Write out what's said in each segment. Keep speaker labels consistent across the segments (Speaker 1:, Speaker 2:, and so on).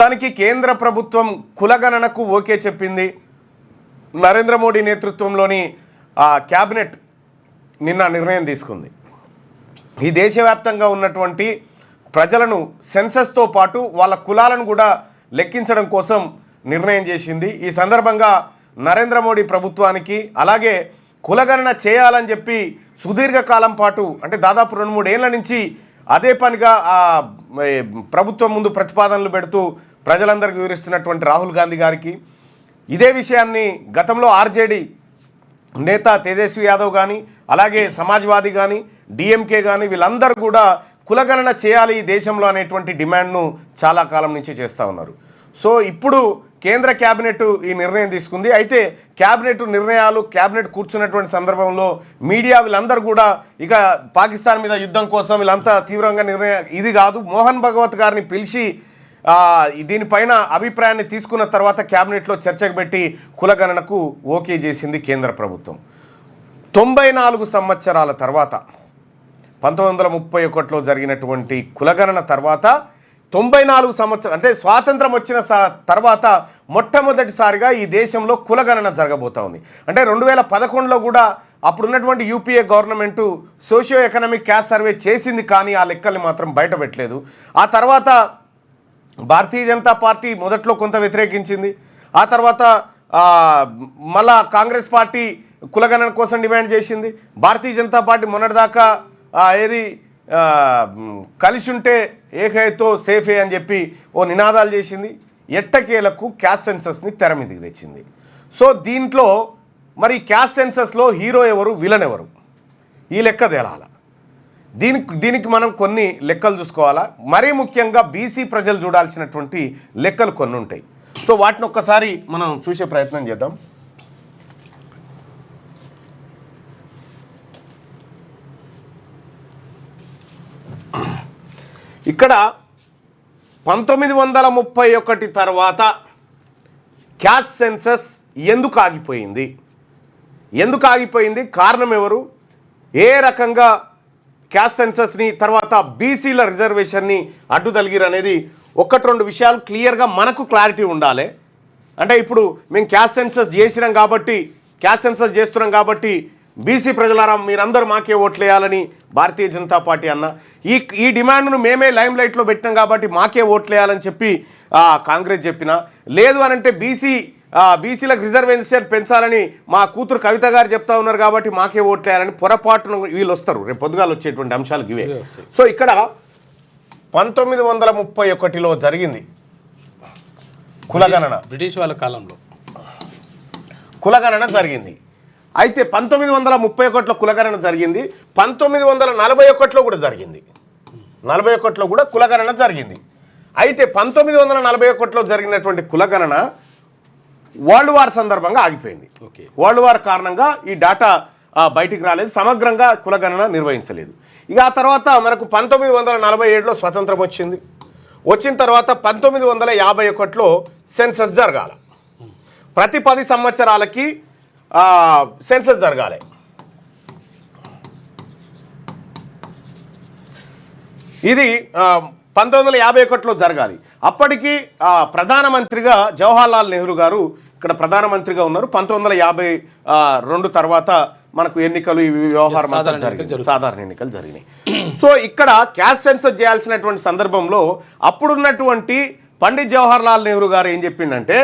Speaker 1: దానికి కేంద్ర ప్రభుత్వం కులగణనకు ఓకే చెప్పింది. నరేంద్ర మోడీ నేతృత్వంలోని క్యాబినెట్ నిన్న నిర్ణయం తీసుకుంది. ఈ దేశవ్యాప్తంగా ఉన్నటువంటి ప్రజలను సెన్సస్తో పాటు వాళ్ళ కులాలను కూడా లెక్కించడం కోసం నిర్ణయం చేసింది. ఈ సందర్భంగా నరేంద్ర మోడీ ప్రభుత్వానికి అలాగే కులగణన చేయాలని చెప్పి సుదీర్ఘకాలం పాటు అంటే దాదాపు 2-3 ఏళ్ల నుంచి అదే పనిగా ప్రభుత్వం ముందు ప్రతిపాదనలు పెడుతూ ప్రజలందరికీ వివరిస్తున్నటువంటి రాహుల్ గాంధీ గారికి ఇదే విషయాన్ని గతంలో ఆర్జేడీ నేత తేజస్వి యాదవ్ కానీ అలాగే సమాజ్వాదీ కానీ డిఎంకే కానీ వీళ్ళందరూ కూడా కులగణన చేయాలి ఈ దేశంలో అనేటువంటి డిమాండ్ను చాలా కాలం నుంచి చేస్తూ ఉన్నారు. సో ఇప్పుడు కేంద్ర క్యాబినెట్ ఈ నిర్ణయం తీసుకుంది. అయితే క్యాబినెట్ కూర్చున్నటువంటి సందర్భంలో మీడియా వీళ్ళందరూ కూడా ఇక పాకిస్తాన్ మీద యుద్ధం కోసం వీళ్ళంతా తీవ్రంగా ఇది కాదు, మోహన్ భగవత్ గారిని పిలిచి దీనిపైన అభిప్రాయాన్ని తీసుకున్న తర్వాత క్యాబినెట్లో చర్చకు పెట్టి కులగణనకు ఓకే చేసింది కేంద్ర ప్రభుత్వం. 94 సంవత్సరాల తర్వాత 1931లో జరిగినటువంటి కులగణన తర్వాత 94 సంవత్సరాలు అంటే స్వాతంత్రం వచ్చిన తర్వాత మొట్టమొదటిసారిగా ఈ దేశంలో కులగణన జరగబోతా ఉంది. అంటే 2011లో కూడా అప్పుడున్నటువంటి UPA government socio economic caste survey చేసింది, కానీ ఆ లెక్కల్ని మాత్రం బయట పెట్టలేదు. ఆ తర్వాత భారతీయ జనతా పార్టీ మొదట్లో కొంత వ్యతిరేకించింది. ఆ తర్వాత మళ్ళా కాంగ్రెస్ పార్టీ కులగణన కోసం డిమాండ్ చేసింది. భారతీయ జనతా పార్టీ మొన్నటిదాకా కలిసి ఉంటే ఏకైతో సేఫే అని చెప్పి ఓ నినాదాలు చేసింది. ఎట్టకేలకు క్యాస్ట్ సెన్సస్ని తెర మీదకి తెచ్చింది. సో దీంట్లో మరి క్యాస్ట్ సెన్సస్లో హీరో ఎవరు, విలన్ ఎవరు, ఈ లెక్క తేలాల. దీనికి మనం కొన్ని లెక్కలు చూసుకోవాలా. మరీ ముఖ్యంగా బీసీ ప్రజలు చూడాల్సినటువంటి లెక్కలు కొన్ని ఉంటాయి. సో వాటిని ఒక్కసారి మనం చూసే ప్రయత్నం చేద్దాం. ఇక్కడ 1931 తర్వాత క్యాస్ట్ సెన్సస్ ఎందుకు ఆగిపోయింది, కారణం ఎవరు, ఏ రకంగా క్యాస్ట్ సెన్సస్ని తర్వాత బీసీల రిజర్వేషన్ని అడ్డుతలిగిరు అనేది 1-2 విషయాలు క్లియర్గా మనకు క్లారిటీ ఉండాలి. అంటే ఇప్పుడు మేము క్యాస్ట్ సెన్సస్ చేస్తున్నాం కాబట్టి బీసీ ప్రజలారా మీరందరూ మాకే ఓట్లు వేయాలని భారతీయ జనతా పార్టీ అన్న, ఈ డిమాండ్ను మేమే లైమ్ లైట్లో పెట్టినాం కాబట్టి మాకే ఓట్లు వేయాలని చెప్పి కాంగ్రెస్ చెప్పినా, లేదు అని అంటే బీసీలకు రిజర్వేషన్ పెంచాలని మా కూతురు కవిత గారు చెప్తా ఉన్నారు కాబట్టి మాకే ఓట్లు వేయాలని పొరపాటును వీళ్ళు వస్తారు. రేపు పొద్దుగాలు వచ్చేటువంటి అంశాలకు ఇవే. సో ఇక్కడ 1931లో జరిగింది కులగణన,
Speaker 2: బ్రిటిష్ వాళ్ళ కాలంలో
Speaker 1: కులగణన జరిగింది. అయితే 1931లో కులగణన జరిగింది, 1941లో కూడా జరిగింది. 41లో కూడా కులగణన జరిగింది. అయితే 1941లో జరిగినటువంటి కులగణన వరల్డ్ వార్ సందర్భంగా ఆగిపోయింది. వరల్డ్ వార్ కారణంగా ఈ డేటా బయటికి రాలేదు, సమగ్రంగా కులగణన నిర్వహించలేదు. ఇక ఆ తర్వాత మనకు 1947లో స్వతంత్రం వచ్చిన తర్వాత 1951లో సెన్సస్ జరగాల. ప్రతి 10 సంవత్సరాలకి సెన్సస్ జరగాలి. ఇది 1951లో జరగాలి. అప్పటికి ప్రధానమంత్రిగా జవహర్లాల్ నెహ్రూ గారు ఇక్కడ ప్రధానమంత్రిగా ఉన్నారు. 1952 తర్వాత మనకు ఎన్నికలు ఈ వ్యవహారం సాధారణ ఎన్నికలు జరిగినాయి. సో ఇక్కడ క్యాస్ట్ సెన్సస్ చేయాల్సినటువంటి సందర్భంలో అప్పుడున్నటువంటి పండిత్ జవహర్లాల్ నెహ్రూ గారు ఏం చెప్పిండంటే,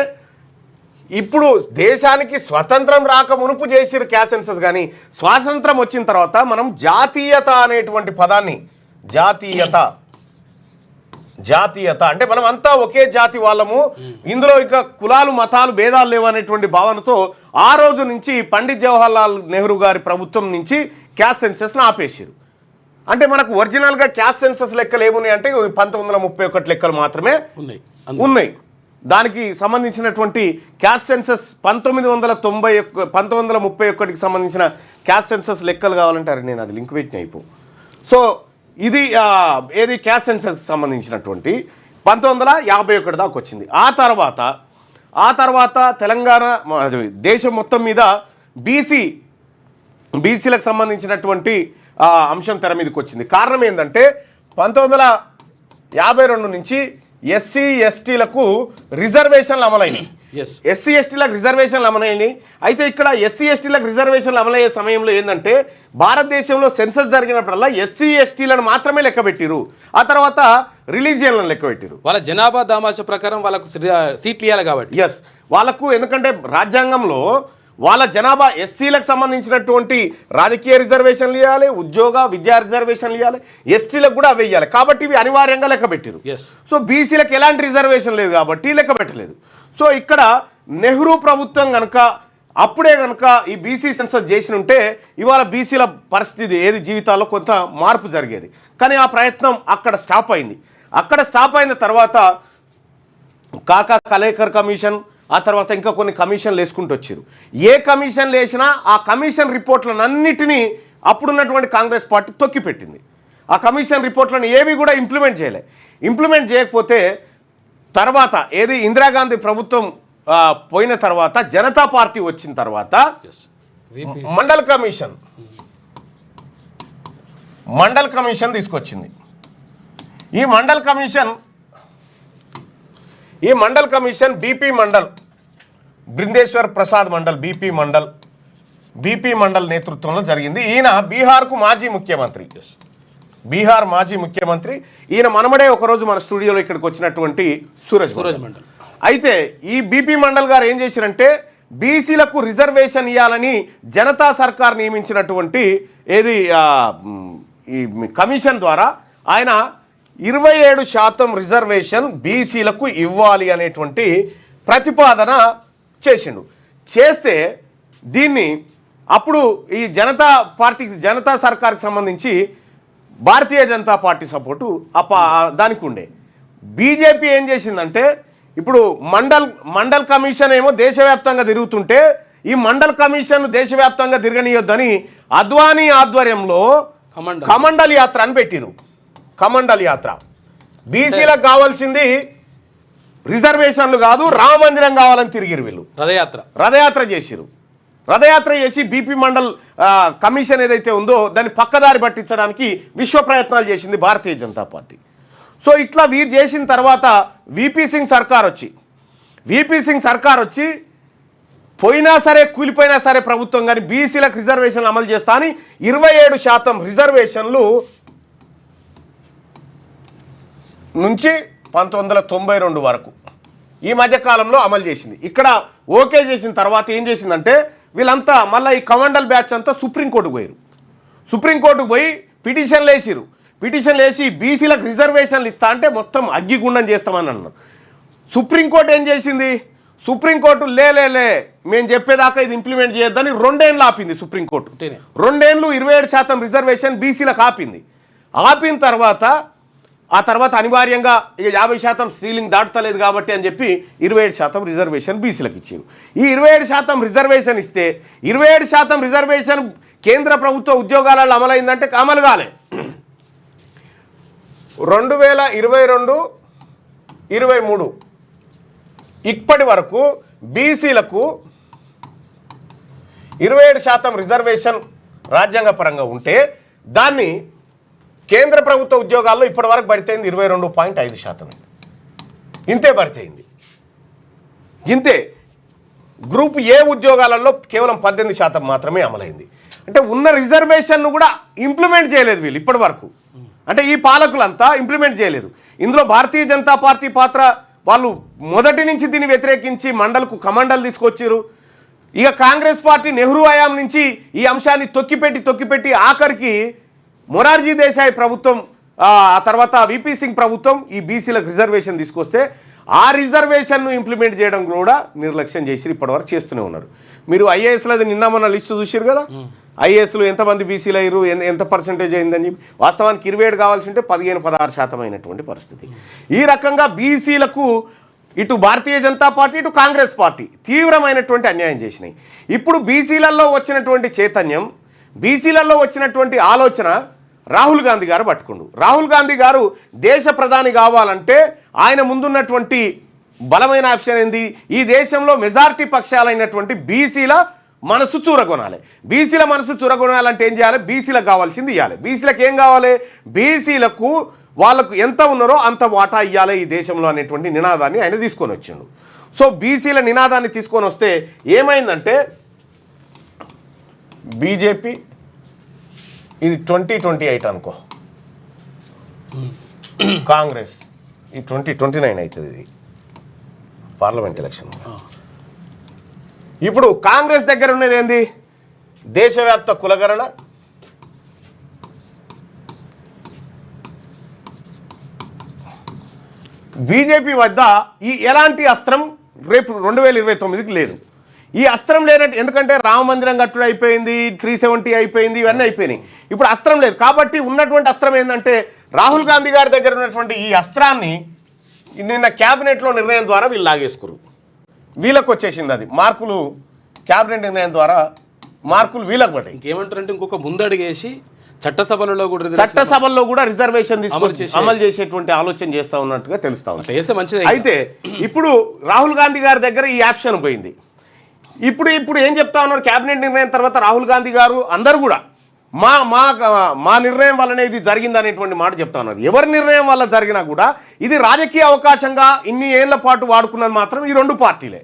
Speaker 1: ఇప్పుడు దేశానికి స్వతంత్రం రాక మునుపు చేసిరు క్యాస్ట్ సెన్సస్, కానీ స్వాతంత్రం వచ్చిన తర్వాత మనం జాతీయత అనేటువంటి పదాన్ని జాతీయత అంటే మనం అంతా ఒకే జాతి వాళ్ళము, ఇందులో ఇక కులాలు మతాలు భేదాలు లేవు అనేటువంటి భావనతో ఆ రోజు నుంచి పండిత్ జవహర్లాల్ నెహ్రూ గారి ప్రభుత్వం నుంచి క్యాస్ట్ సెన్సస్ను ఆపేసారు. అంటే మనకు ఒరిజినల్గా క్యాస్ట్ సెన్సస్ లెక్కలు ఏమున్నాయి అంటే 1931 లెక్కలు మాత్రమే ఉన్నాయి. దానికి సంబంధించినటువంటి క్యాస్ట్ సెన్సస్ 1931కి సంబంధించిన క్యాస్ట్ సెన్సస్ లెక్కలు కావాలంటారు. నేను అది లింక్ పెట్టిన అయిపో. సో ఇది ఏది క్యాస్ట్ సెన్సస్ సంబంధించినటువంటి 1951 దాకా వచ్చింది. ఆ తర్వాత తెలంగాణ దేశం మొత్తం మీద బీసీలకు సంబంధించినటువంటి అంశం తెర మీదకి వచ్చింది. కారణం ఏంటంటే 1952 నుంచి ఎస్సీ ఎస్టీలకు రిజర్వేషన్లు అమలైనవి. ఎస్సీ ఎస్టీలకు రిజర్వేషన్లు అమలైనవి. అయితే ఇక్కడ ఎస్సీ ఎస్టీలకు రిజర్వేషన్లు అమలయ్యే సమయంలో ఏంటంటే భారతదేశంలో సెన్సస్ జరిగినప్పుడల్లా ఎస్సీ ఎస్టీలను మాత్రమే లెక్కబెట్టిరు, ఆ తర్వాత రిలీజియన్లను లెక్కబెట్టిరు.
Speaker 2: వాళ్ళ జనాభా దామాష ప్రకారం వాళ్ళకు సీట్లు ఇవ్వాలి కాబట్టి.
Speaker 1: ఎస్, వాళ్ళకు ఎందుకంటే రాజ్యాంగంలో వాళ్ళ జనాభా ఎస్సీలకు సంబంధించినటువంటి రాజకీయ రిజర్వేషన్లు ఇవ్వాలి, ఉద్యోగ విద్యా రిజర్వేషన్లు ఇవ్వాలి, ఎస్టీలకు కూడా అవి ఇవ్వాలి. కాబట్టి ఇవి అనివార్యంగా లెక్కబెట్టారు. సో బీసీలకు ఎలాంటి రిజర్వేషన్ లేదు కాబట్టి లెక్కబెట్టలేదు. సో ఇక్కడ నెహ్రూ ప్రభుత్వం కనుక అప్పుడే కనుక ఈ బీసీ సెన్సస్ చేసి ఉంటే ఇవాళ బీసీల పరిస్థితి ఏది జీవితాల్లో కొంత మార్పు జరిగేది. కానీ ఆ ప్రయత్నం అక్కడ స్టాప్ అయింది. అక్కడ స్టాప్ అయిన తర్వాత కాకా కలేకర్ కమిషన్, ఆ తర్వాత ఇంకా కొన్ని కమిషన్లు వేసుకుంటూ వచ్చారు. ఏ కమిషన్లు వేసినా ఆ కమిషన్ రిపోర్ట్లన్నిటినీ అప్పుడున్నటువంటి కాంగ్రెస్ పార్టీ తొక్కిపెట్టింది. ఆ కమిషన్ రిపోర్ట్లను ఏవి కూడా ఇంప్లిమెంట్ చేయలే. ఇంప్లిమెంట్ చేయకపోతే తర్వాత ఏది ఇందిరాగాంధీ ప్రభుత్వం పోయిన తర్వాత జనతా పార్టీ వచ్చిన తర్వాత మండల్ కమిషన్ తీసుకొచ్చింది. ఈ Mandal commission BP Mandal, Brindeshwar Prasad Mandal, BP Mandal నేతృత్వంలో జరిగింది. ఈయన బీహార్కు మాజీ ముఖ్యమంత్రి, బీహార్ మాజీ ముఖ్యమంత్రి. ఈయన మనమడే ఒకరోజు మన స్టూడియోలో ఇక్కడికి వచ్చినటువంటి సూరజ్ మండల్. అయితే ఈ బీపీ మండల్ గారు ఏం చేశారంటే బీసీలకు రిజర్వేషన్ ఇవ్వాలని జనతా సర్కార్ నియమించినటువంటి ఏది ఈ కమిషన్ ద్వారా ఆయన 27% రిజర్వేషన్ బీసీలకు ఇవ్వాలి అనేటువంటి ప్రతిపాదన చేసిండు. చేస్తే దీన్ని అప్పుడు ఈ జనతా సర్కార్కి సంబంధించి భారతీయ జనతా పార్టీ సపోర్టు దానికి ఉండే. బీజేపీ ఏం చేసిందంటే ఇప్పుడు మండల్ కమిషన్ ఏమో దేశవ్యాప్తంగా తిరుగుతుంటే ఈ మండల్ కమిషన్ దేశవ్యాప్తంగా తిరగనీయొద్దని అద్వానీ ఆధ్వర్యంలో కమండల్ యాత్ర అని పెట్టిరు. కమండల్ యాత్ర బీసీలకు కావాల్సింది రిజర్వేషన్లు కాదు, రామ మందిరం కావాలని తిరిగిరు వీళ్ళు. రథయాత్ర చేసిరు. రథయాత్ర చేసి బీపీ మండల్ కమిషన్ ఏదైతే ఉందో దాన్ని పక్కదారి పట్టించడానికి విశ్వ ప్రయత్నాలు చేసింది భారతీయ జనతా పార్టీ. సో ఇట్లా వీరు చేసిన తర్వాత వీపీ సింగ్ సర్కార్ వచ్చి పోయినా సరే కూలిపోయినా సరే ప్రభుత్వం కానీ బీసీలకు రిజర్వేషన్లు అమలు చేస్తా అని 27% రిజర్వేషన్లు నుంచి 1992 వరకు ఈ మధ్యకాలంలో అమలు చేసింది. ఇక్కడ ఓకే చేసిన తర్వాత ఏం చేసిందంటే వీళ్ళంతా మళ్ళీ ఈ కమండల్ బ్యాచ్ అంతా సుప్రీంకోర్టుకు పోయారు. సుప్రీంకోర్టుకు పోయి పిటిషన్లు వేసి బీసీలకు రిజర్వేషన్లు ఇస్తా అంటే మొత్తం అగ్గిగుండం చేస్తామని అన్నారు. సుప్రీంకోర్టు ఏం చేసింది? సుప్రీంకోర్టు లే మేము చెప్పేదాకా ఇది ఇంప్లిమెంట్ చేయొద్దని 2 ఏళ్ళు ఆపింది సుప్రీంకోర్టు. 2 ఏళ్ళు 27% రిజర్వేషన్ బీసీలకు ఆపిన తర్వాత అనివార్యంగా ఇక 50% స్త్రీలింగ్ దాటుతలేదు కాబట్టి అని చెప్పి 27% రిజర్వేషన్ బీసీలకు ఇచ్చారు. ఈ 27% రిజర్వేషన్ ఇస్తే 27% రిజర్వేషన్ కేంద్ర ప్రభుత్వ ఉద్యోగాలలో అమలైందంటే అమలు కాలే. 2022-23 ఇప్పటి వరకు బీసీలకు 27% రిజర్వేషన్ రాజ్యాంగపరంగా ఉంటే దాన్ని కేంద్ర ప్రభుత్వ ఉద్యోగాల్లో ఇప్పటి వరకు భర్తీ అయింది 22.5%. ఇంతే భర్తీ అయింది. ఇంతే గ్రూప్ ఏ ఉద్యోగాలలో కేవలం 18% మాత్రమే అమలైంది. అంటే ఉన్న రిజర్వేషన్ను కూడా ఇంప్లిమెంట్ చేయలేదు వీళ్ళు ఇప్పటి వరకు. అంటే ఈ పాలకులంతా ఇంప్లిమెంట్ చేయలేదు. ఇందులో భారతీయ జనతా పార్టీ పాత్ర, వాళ్ళు మొదటి నుంచి దీన్ని వ్యతిరేకించి మండల్కు కమండల్ తీసుకొచ్చారు. ఇక కాంగ్రెస్ పార్టీ నెహ్రూ హయాం నుంచి ఈ అంశాన్ని తొక్కిపెట్టి ఆఖరికి మొరార్జీ దేశాయ్ ప్రభుత్వం, ఆ తర్వాత వీపీ సింగ్ ప్రభుత్వం ఈ బీసీలకు రిజర్వేషన్ తీసుకొస్తే ఆ రిజర్వేషన్ను ఇంప్లిమెంట్ చేయడం కూడా నిర్లక్ష్యం చేసి ఇప్పటివరకు చేస్తూనే ఉన్నారు. మీరు ఐఏఎస్లది నిన్న మొన్న లిస్టు చూసారు కదా, ఐఏఎస్లు ఎంతమంది బీసీలు అయ్యారు, ఎంత పర్సెంటేజ్ అయిందని చెప్పి. వాస్తవానికి 27 కావాల్సి ఉంటే 15-16% అయినటువంటి పరిస్థితి. ఈ రకంగా బీసీలకు ఇటు భారతీయ జనతా పార్టీ ఇటు కాంగ్రెస్ పార్టీ తీవ్రమైనటువంటి అన్యాయం చేసినాయి. ఇప్పుడు బీసీలలో వచ్చినటువంటి చైతన్యం, బీసీలలో వచ్చినటువంటి ఆలోచన రాహుల్ గాంధీ గారు పట్టుకుండు. రాహుల్ గాంధీ గారు దేశ ప్రధాని కావాలంటే ఆయన ముందున్నటువంటి బలమైన ఆప్షన్ ఏంది? ఈ దేశంలో మెజారిటీ పక్షాలైనటువంటి బీసీల మనసు చూరగొనాలి. బీసీల మనసు చూరగొనాలంటే ఏం చేయాలి? బీసీలకు కావాల్సింది ఇవ్వాలి. బీసీలకు ఏం కావాలి? బీసీలకు వాళ్ళకు ఎంత ఉన్నారో అంత వాటా ఇవ్వాలి ఈ దేశంలో అనేటువంటి నినాదాన్ని ఆయన తీసుకొని వచ్చిండు. సో బీసీల నినాదాన్ని తీసుకొని వస్తే ఏమైందంటే బీజేపీ ఇది 2028 అనుకో, కాంగ్రెస్ ఈ 2029 అవుతుంది, ఇది పార్లమెంట్ ఎలక్షన్. ఇప్పుడు కాంగ్రెస్ దగ్గర ఉన్నది ఏంది? దేశవ్యాప్త కులగణన, బీజేపీ వద్ద ఈ ఎలాంటి అస్త్రం రేపు 2029కి లేదు. ఈ అస్త్రం లేనట్టు, ఎందుకంటే రామ మందిరం కట్టుడు అయిపోయింది, 370 అయిపోయింది, ఇవన్నీ అయిపోయినాయి. ఇప్పుడు అస్త్రం లేదు కాబట్టి ఉన్నటువంటి అస్త్రం ఏంటంటే రాహుల్ గాంధీ గారి దగ్గర ఉన్నటువంటి ఈ అస్త్రాన్ని నిన్న క్యాబినెట్లో నిర్ణయం ద్వారా వీళ్ళు లాగేసుకురు. వీళ్ళకు వచ్చేసింది అది మార్కులు, క్యాబినెట్ నిర్ణయం ద్వారా మార్కులు వీళ్ళకి పడ్డాయి.
Speaker 2: ఇంకేమంటారంటే ఇంకొక ముందడుగేసి చట్టసభల్లో కూడా రిజర్వేషన్ తీసుకొని
Speaker 1: అమలు చేసేటువంటి ఆలోచన చేస్తా ఉన్నట్టుగా తెలుస్తా ఉంది.
Speaker 2: మంచిది.
Speaker 1: అయితే ఇప్పుడు రాహుల్ గాంధీ గారి దగ్గర ఈ ఆప్షన్ పోయింది. ఇప్పుడు ఏం చెప్తా ఉన్నారు? క్యాబినెట్ నిర్ణయం తర్వాత రాహుల్ గాంధీ గారు అందరూ కూడా మా నిర్ణయం వల్లనే ఇది జరిగింది అనేటువంటి మాట చెప్తా ఉన్నారు. ఎవరి నిర్ణయం వల్ల జరిగినా కూడా ఇది రాజకీయ అవకాశంగా ఇన్ని ఏళ్ల పాటు వాడుకున్నది మాత్రం ఈ రెండు పార్టీలే.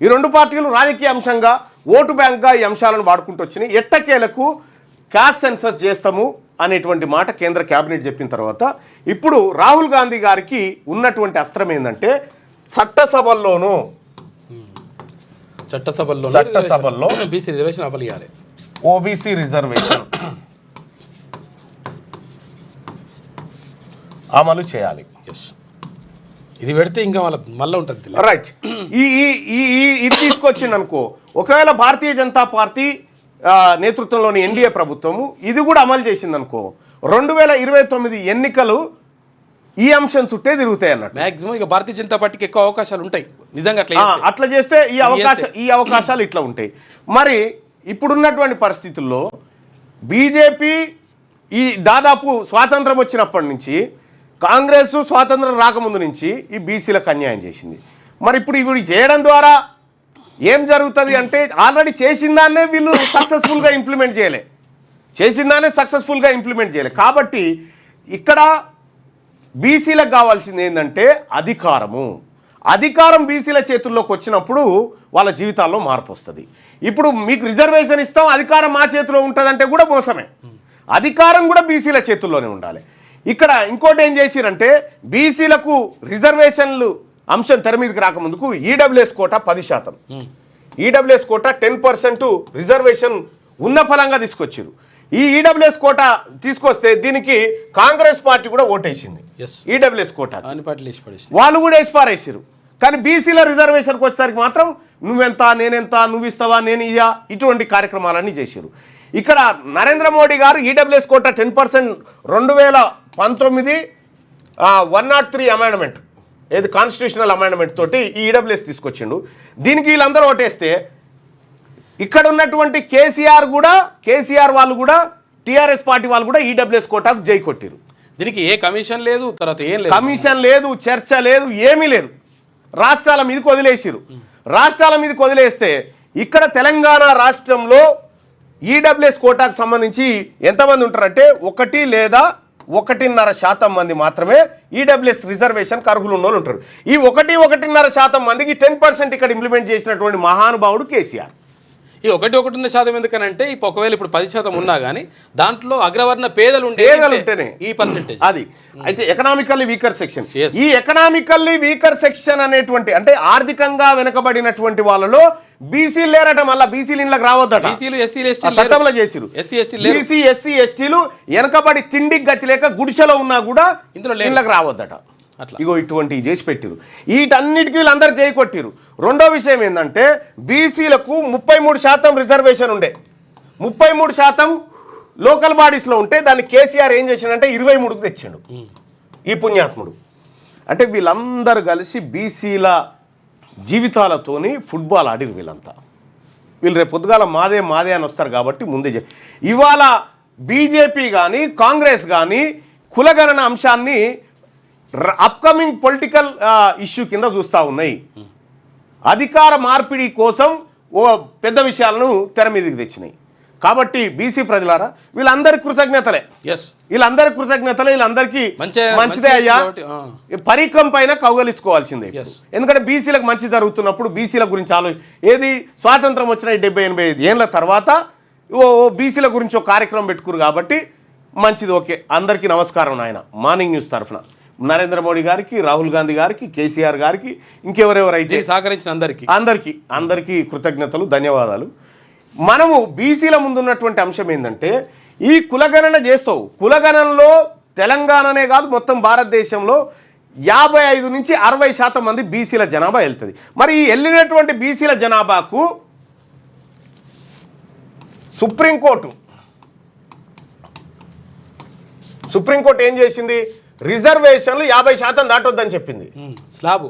Speaker 1: ఈ రెండు పార్టీలు రాజకీయ అంశంగా, ఓటు బ్యాంక్గా ఈ అంశాలను వాడుకుంటూ వచ్చినాయి. ఎట్టకేలకు క్యాస్ట్ సెన్సస్ చేస్తాము అనేటువంటి మాట కేంద్ర క్యాబినెట్ చెప్పిన తర్వాత ఇప్పుడు రాహుల్ గాంధీ గారికి ఉన్నటువంటి అస్త్రం ఏంటంటే చట్టసభల్లో
Speaker 2: బీసీ రిజర్వేషన్ అమలు చేయాలి.
Speaker 1: ఓబీసీ రిజర్వేషన్ అమలు చేయాలి.
Speaker 2: ఇది పెడితే ఇంకా మళ్ళీ ఉంటుంది.
Speaker 1: రైట్. ఇది తీసుకొచ్చింది అనుకో, ఒకవేళ భారతీయ జనతా పార్టీ నేతృత్వంలోని ఎన్డీఏ ప్రభుత్వము ఇది కూడా అమలు చేసింది అనుకో, 2029 ఎన్నికలు ఈ అంశం చుట్టే తిరుగుతాయి అన్నట్టు.
Speaker 2: మాక్సిమం ఇక భారతీయ జనతా పార్టీకి ఎక్కువ అవకాశాలు ఉంటాయి నిజంగా.
Speaker 1: అట్లా చేస్తే ఈ అవకాశాలు ఇట్లా ఉంటాయి. మరి ఇప్పుడున్నటువంటి పరిస్థితుల్లో బీజేపీ ఈ దాదాపు స్వాతంత్రం వచ్చినప్పటి నుంచి, కాంగ్రెస్ స్వాతంత్రం రాకముందు నుంచి ఈ బీసీలకు అన్యాయం చేసింది. మరి ఇప్పుడు ఇవి చేయడం ద్వారా ఏం జరుగుతుంది అంటే, ఆల్రెడీ చేసిన దాన్నే వీళ్ళు సక్సెస్ఫుల్గా ఇంప్లిమెంట్ చేయలే. కాబట్టి ఇక్కడ బీసీలకు కావాల్సింది ఏంటంటే అధికారం బీసీల చేతుల్లోకి వచ్చినప్పుడు వాళ్ళ జీవితాల్లో మార్పు వస్తుంది. ఇప్పుడు మీకు రిజర్వేషన్ ఇస్తాం, అధికారం మా చేతిలో ఉంటుందంటే కూడా మోసమే. అధికారం కూడా బీసీల చేతుల్లోనే ఉండాలి. ఇక్కడ ఇంకోటి ఏం చేసిరంటే, బీసీలకు రిజర్వేషన్లు అంశం తెర మీదకి రాకముందుకు EWS quota 10%, EWS quota 10% reservation ఉన్న ఫలంగా తీసుకొచ్చారు. ఈ ఈడబ్ల్యూఎస్ కోటా తీసుకొస్తే దీనికి కాంగ్రెస్ పార్టీ కూడా ఓటేసింది. ఈడబ్ల్యూఎస్ కోటా వాళ్ళు కూడా వేసిపారేసారు. కానీ బీసీల రిజర్వేషన్కి వచ్చేసరికి మాత్రం నువ్వెంత, నేనెంత, నువ్వు ఇస్తావా, నేను ఇయ్యా, ఇటువంటి కార్యక్రమాలన్నీ చేశారు. ఇక్కడ నరేంద్ర మోడీ గారు ఈడబ్ల్యూఎస్ కోటా 10% 2019 103 అమెండ్మెంట్, ఏది కాన్స్టిట్యూషనల్ అమెండ్మెంట్ తోటి ఈ ఈడబ్ల్యూఎస్ తీసుకొచ్చిండు. దీనికి వీళ్ళందరూ ఓటేస్తే ఇక్కడ ఉన్నటువంటి కేసీఆర్ వాళ్ళు కూడా, టీఆర్ఎస్ పార్టీ వాళ్ళు కూడా ఈడబ్ల్యూఎస్ కోటాకు జై కొట్టిరు.
Speaker 2: దీనికి ఏ కమిషన్ లేదు, తర్వాత ఏం లేదు,
Speaker 1: కమిషన్ లేదు, చర్చ లేదు, ఏమీ లేదు. రాష్ట్రాల మీదకి వదిలేసిరు. రాష్ట్రాల మీదకి వదిలేస్తే ఇక్కడ తెలంగాణ రాష్ట్రంలో ఈడబ్ల్యూఎస్ కోటాకు సంబంధించి ఎంతమంది ఉంటారంటే 1 లేదా 1.5% మంది మాత్రమే ఈడబ్ల్యూఎస్ రిజర్వేషన్కి అర్హులు ఉన్న వాళ్ళు ఉంటారు. ఈ 1.5% మందికి 10% ఇక్కడ ఇంప్లిమెంట్ చేసినటువంటి మహానుభావుడు కేసీఆర్.
Speaker 2: ఈ 1.1% ఎందుకనంటే ఒకవేళ ఇప్పుడు 10% ఉన్నా కానీ దాంట్లో అగ్రవర్ణ పేదలు ఉంటేనే ఈ పర్సెంటేజ్
Speaker 1: అది. అయితే ఎకనామికల్లీ వీకర్ సెక్షన్, ఈ ఎకనామికల్లీ వీకర్ సెక్షన్ అనేటువంటి, అంటే ఆర్థికంగా వెనుకబడినటువంటి వాళ్ళలో బీసీలు లేరట. మళ్ళీ బీసీలు ఇళ్ళకి రావద్దట, చట్టంలో చేసిరు. బీసీ ఎస్సీ ఎస్టీలు వెనకబడి తిండికి గతి లేక గుడిసెలో ఉన్నా కూడా ఇందులో ఇళ్ళకి రావద్దట. ఇగో ఇటువంటివి చేసి పెట్టిరు. వీటన్నిటికీ వీళ్ళందరూ చేయి కొట్టిరు. రెండో విషయం ఏంటంటే, బీసీలకు 33% రిజర్వేషన్ ఉండే, 33% లోకల్ బాడీస్లో ఉంటే దాన్ని కేసీఆర్ ఏం చేసిండంటే 23కు తెచ్చిండు ఈ పుణ్యాత్ముడు. అంటే వీళ్ళందరూ కలిసి బీసీల జీవితాలతోని ఫుట్బాల్ ఆడిరు వీళ్ళంతా. వీళ్ళు రేపు పొద్దుగాల మాదే అని వస్తారు కాబట్టి ముందే ఇవాళ బీజేపీ కానీ కాంగ్రెస్ కానీ కులగణన అంశాన్ని అప్కమింగ్ పొలిటికల్ ఇష్యూ కింద చూస్తూ ఉన్నాయి. అధికార మార్పిడి కోసం ఓ పెద్ద విషయాలను తెర మీదకి తెచ్చినాయి. కాబట్టి బీసీ ప్రజలారా వీళ్ళందరి కృతజ్ఞతలే,
Speaker 2: ఎస్
Speaker 1: వీళ్ళందరి కృతజ్ఞతలే, వీళ్ళందరికీ మంచిదే అయ్యా, పరీక్షం పైన కౌగలించుకోవాల్సిందే. ఎందుకంటే బీసీలకు మంచి జరుగుతున్నప్పుడు బీసీల గురించి ఏది స్వాతంత్రం వచ్చిన 70-85 ఏళ్ళ తర్వాత బీసీల గురించి ఒక కార్యక్రమం పెట్టుకురు కాబట్టి మంచిది. ఓకే, అందరికీ నమస్కారం నాయన. మార్నింగ్ న్యూస్ తరఫున నరేంద్ర మోడీ గారికి, రాహుల్ గాంధీ గారికి, కేసీఆర్ గారికి, ఇంకెవరెవరైతే
Speaker 2: సహకరించిన
Speaker 1: అందరికీ కృతజ్ఞతలు, ధన్యవాదాలు. మనము బీసీల ముందున్నటువంటి అంశం ఏంటంటే ఈ కులగణన చేస్తావు. కులగణనలో తెలంగాణనే కాదు మొత్తం భారతదేశంలో 55 నుంచి 60% మంది బీసీల జనాభా వెళ్తుంది. మరి ఈ వెళ్ళినటువంటి బీసీల జనాభాకు సుప్రీంకోర్టు ఏం చేసింది? రిజర్వేషన్లు 50% దాటొద్దని చెప్పింది.
Speaker 2: స్లాబ్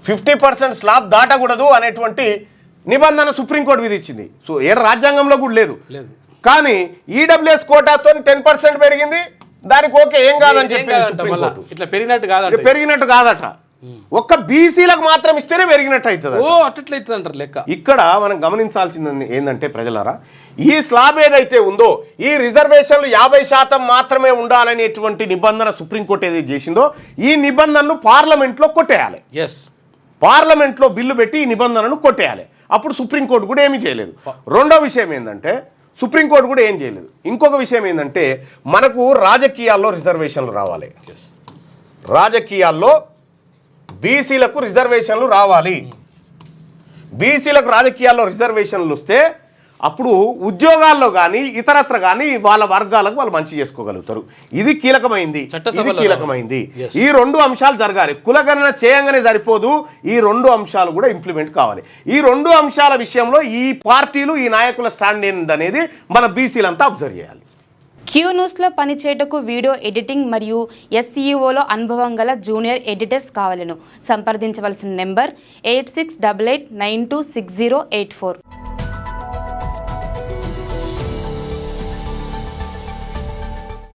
Speaker 1: 50% స్లాబ్ దాటకూడదు అనేటువంటి నిబంధన సుప్రీంకోర్టు విధించింది. సో రాజ్యాంగంలో కూడా లేదు. కానీ ఈడబ్ల్యూఎస్ కోటాతో 10% పెరిగింది, దానికి ఓకే ఏం కాదని చెప్పింది సుప్రీంకోర్టు.
Speaker 2: ఇట్లా పెరిగినట్టు
Speaker 1: కాదట, ఒక్క బీసీలకు మాత్రం ఇస్తేనే పెరిగినట్టు అవుతుంది.
Speaker 2: లెక్క.
Speaker 1: ఇక్కడ మనం గమనించాల్సింది ఏంటంటే ప్రజలారా, ఈ స్లాబ్ ఏదైతే ఉందో ఈ రిజర్వేషన్లు 50% మాత్రమే ఉండాలనేటువంటి నిబంధన సుప్రీంకోర్టు ఏదైతే చేసిందో ఈ నిబంధనను పార్లమెంట్లో కొట్టేయాలి. పార్లమెంట్లో బిల్లు పెట్టి ఈ నిబంధనను కొట్టేయాలి. అప్పుడు సుప్రీంకోర్టు కూడా ఏమీ చేయలేదు. రెండో విషయం ఏంటంటే సుప్రీంకోర్టు కూడా ఏం చేయలేదు. ఇంకొక విషయం ఏంటంటే మనకు రాజకీయాల్లో రిజర్వేషన్లు రావాలి. రాజకీయాల్లో బీసీలకు రిజర్వేషన్లు రావాలి. బీసీలకు రాజకీయాల్లో రిజర్వేషన్లు వస్తే అప్పుడు ఉద్యోగాల్లో కానీ ఇతరత్ర కానీ వాళ్ళ వర్గాలకు వాళ్ళు మంచి చేసుకోగలుగుతారు. ఇది కీలకమైంది. ఈ 2 అంశాలు జరగాలి. కులగణన చేయంగానే సరిపోదు, ఈ 2 అంశాలు కూడా ఇంప్లిమెంట్ కావాలి. ఈ 2 అంశాల విషయంలో ఈ పార్టీలు, ఈ నాయకుల స్టాండ్ ఏంటనేది మన బీసీలంతా అబ్జర్వ్ చేయాలి.
Speaker 3: క్యూ న్యూస్లో పనిచేయటకు వీడియో ఎడిటింగ్ మరియు SEOలో అనుభవం గల జూనియర్ ఎడిటర్స్ కావాలను సంప్రదించవలసిన నెంబర్ 8688926084.